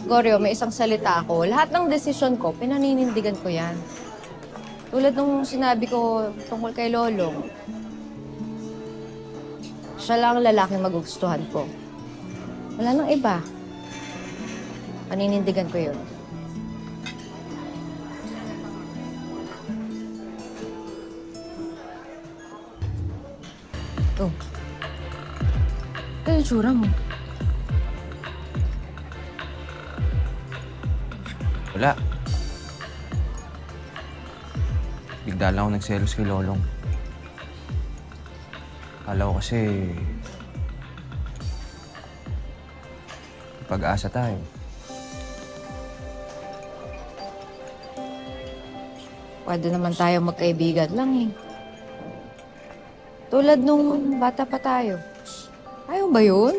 Goryo, may isang salita ako. Lahat ng desisyon ko, pinaninindigan ko yan. Tulad nung sinabi ko tungkol kay Lolong, siya lang ang lalaking magugustuhan ko. Wala nang iba. Paninindigan ko yun. Oh. Ito yung tsura mo. Wala. Bigla lang ako nagselos kay Lolong. Akala ko kasi... pag-asa tayo. Pwede naman tayo magkaibigan lang eh. Tulad nung bata pa tayo. Ayaw ba yun?